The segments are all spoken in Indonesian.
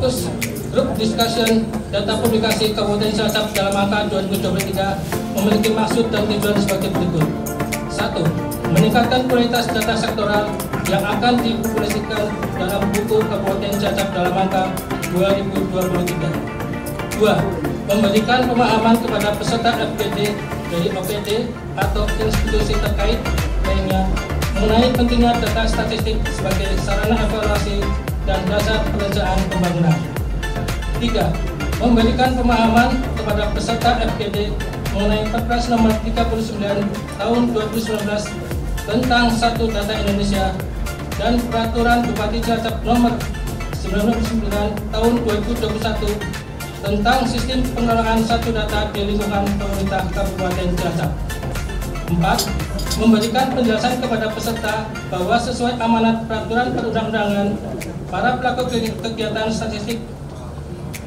Fokus Group Discussion Data Publikasi Kabupaten Cilacap dalam angka 2023 memiliki maksud dan tujuan sebagai berikut. 1. Meningkatkan kualitas data sektoral yang akan dipublikasikan dalam buku Kabupaten Cilacap dalam angka 2023. 2. Memberikan pemahaman kepada peserta FGD dari OPD atau institusi terkait lainnya mengenai pentingnya data statistik sebagai sarana evaluasi dan dasar perencanaan pembangunan. 3. Memberikan pemahaman kepada peserta FGD mengenai Perpres nomor 39 tahun 2019 tentang Satu Data Indonesia dan Peraturan Bupati Cilacap nomor 99 tahun 2021 tentang sistem pengelolaan satu data di lingkungan pemerintah Kabupaten Cilacap. 4. Memberikan penjelasan kepada peserta bahwa sesuai amanat peraturan perundang-undangan, para pelaku kegiatan statistik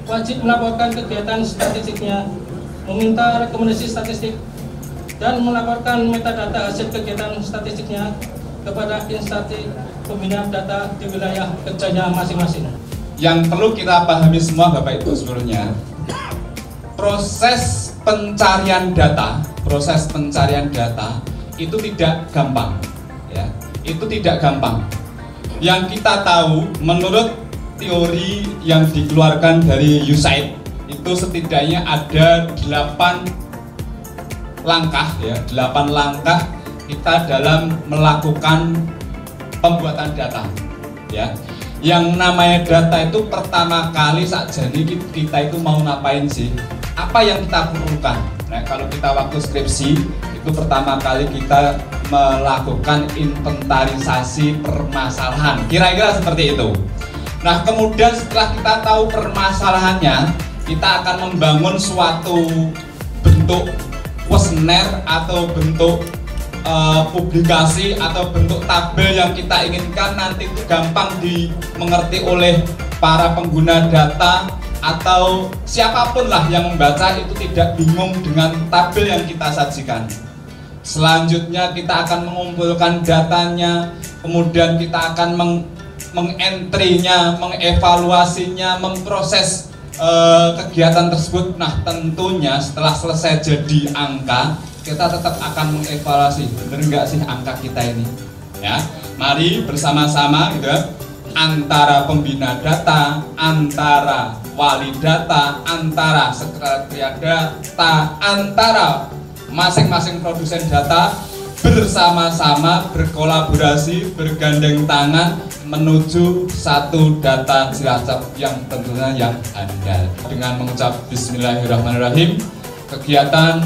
wajib melaporkan kegiatan statistiknya, meminta rekomendasi statistik, dan melaporkan metadata hasil kegiatan statistiknya kepada instansi pembina data di wilayah kerjanya masing-masing. Yang perlu kita pahami semua Bapak Ibu seluruhnya, proses pencarian data itu tidak gampang, ya. Itu tidak gampang. Yang kita tahu menurut teori yang dikeluarkan dari USAID itu setidaknya ada 8 langkah, ya, 8 langkah kita dalam melakukan pembuatan data, ya. Yang namanya data itu pertama kali saja kita itu mau ngapain sih? Apa yang kita perlukan? Nah, kalau kita waktu skripsi itu pertama kali kita melakukan inventarisasi permasalahan. Kira-kira seperti itu. Nah, kemudian setelah kita tahu permasalahannya, kita akan membangun suatu bentuk kuesioner atau bentuk publikasi atau bentuk tabel yang kita inginkan nanti itu gampang dimengerti oleh para pengguna data atau siapapun lah yang membaca itu tidak bingung dengan tabel yang kita sajikan. Selanjutnya kita akan mengumpulkan datanya, kemudian kita akan mengentrinya, mengevaluasinya, memproses kegiatan tersebut. Nah, tentunya setelah selesai jadi angka, kita tetap akan mengevaluasi, bener nggak sih angka kita ini, ya. Mari bersama-sama gitu, antara pembina data, antara wali data, antara sekretariat data, antara masing-masing produsen data bersama-sama berkolaborasi, bergandeng tangan menuju satu data Cilacap yang tentunya yang andal. Dengan mengucap Bismillahirrahmanirrahim, kegiatan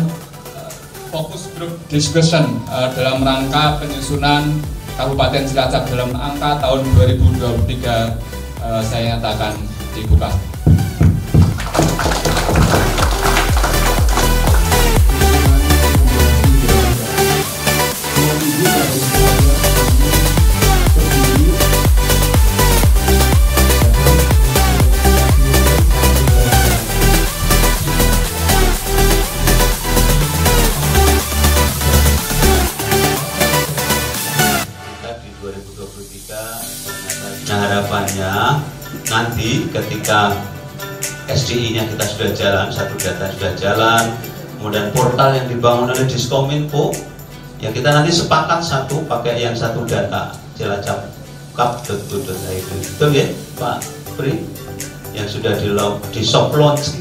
Fokus Group Discussion dalam rangka penyusunan Kabupaten Cilacap dalam angka tahun 2023 saya nyatakan dibuka. Nah, harapannya nanti ketika SDI-nya kita sudah jalan, satu data sudah jalan, kemudian portal yang dibangun oleh Diskominfo, ya kita nanti sepakat satu pakai yang satu data cilacap.cup.go.id, betul ya Pak Pri, yang sudah di soft launch.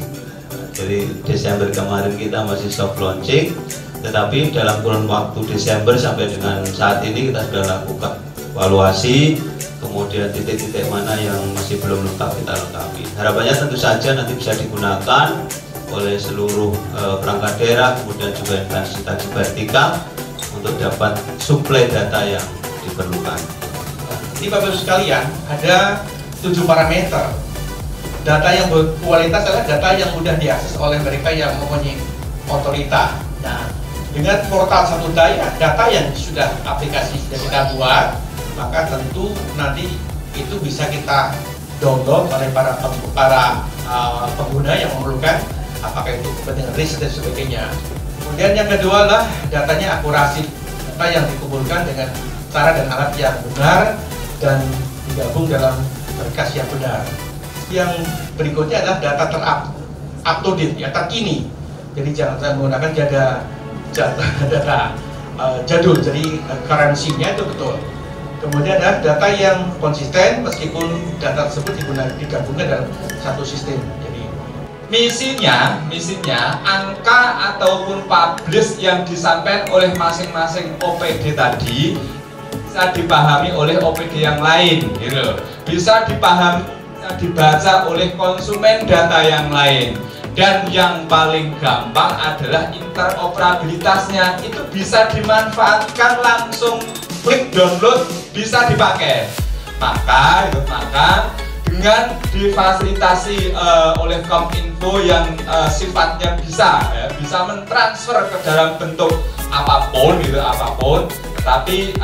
Jadi Desember kemarin kita masih soft launching, tetapi dalam kurun waktu Desember sampai dengan saat ini kita sudah lakukan evaluasi, kemudian titik-titik mana yang masih belum lengkap kita lengkapi. Harapannya tentu saja nanti bisa digunakan oleh seluruh perangkat daerah, kemudian juga instansi vertikal untuk dapat suplai data yang diperlukan. Ini Bapak Ibu sekalian, ada 7 parameter. Data yang berkualitas adalah data yang mudah diakses oleh mereka yang mempunyai otorita. Nah, dengan portal satu data yang sudah aplikasi sudah kita buat, maka tentu nanti itu bisa kita download oleh para pengguna yang memerlukan, apakah itu kepentingan riset dan sebagainya. Kemudian yang kedua adalah datanya akurasi, data yang dikumpulkan dengan cara dan alat yang benar dan digabung dalam berkas yang benar. yang berikutnya adalah data up to date, ya, terkini. Jadi jangan menggunakan data jadul, jadi currency-nya itu betul. Kemudian ada data yang konsisten meskipun data tersebut digabungkan dalam satu sistem. Jadi misinya angka ataupun publish yang disampaikan oleh masing-masing OPD tadi bisa dipahami oleh OPD yang lain, gitu. Bisa dipahami, bisa dibaca oleh konsumen data yang lain. Dan yang paling gampang adalah interoperabilitasnya, itu bisa dimanfaatkan langsung, klik download, bisa dipakai. Maka dengan difasilitasi oleh Kominfo yang sifatnya bisa mentransfer ke dalam bentuk apapun, tapi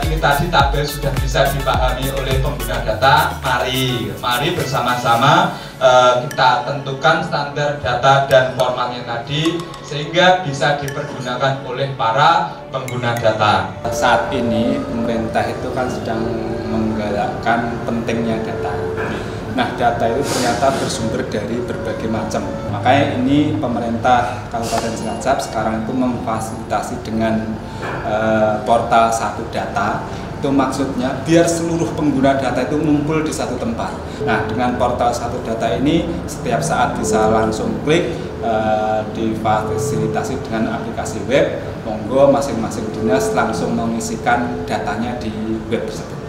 ini tadi tabel sudah bisa dipahami oleh pengguna data. Mari bersama-sama kita tentukan standar data dan formatnya tadi sehingga bisa dipergunakan oleh para pengguna data. Saat ini pemerintah itu kan sedang menggalakkan pentingnya data. Nah, data itu ternyata bersumber dari berbagai macam. Makanya ini pemerintah Kabupaten Cilacap sekarang itu memfasilitasi dengan portal satu data. Itu maksudnya biar seluruh pengguna data itu ngumpul di satu tempat. Nah, dengan portal satu data ini setiap saat bisa langsung klik, difasilitasi dengan aplikasi web. Monggo masing-masing dinas langsung mengisikan datanya di web tersebut.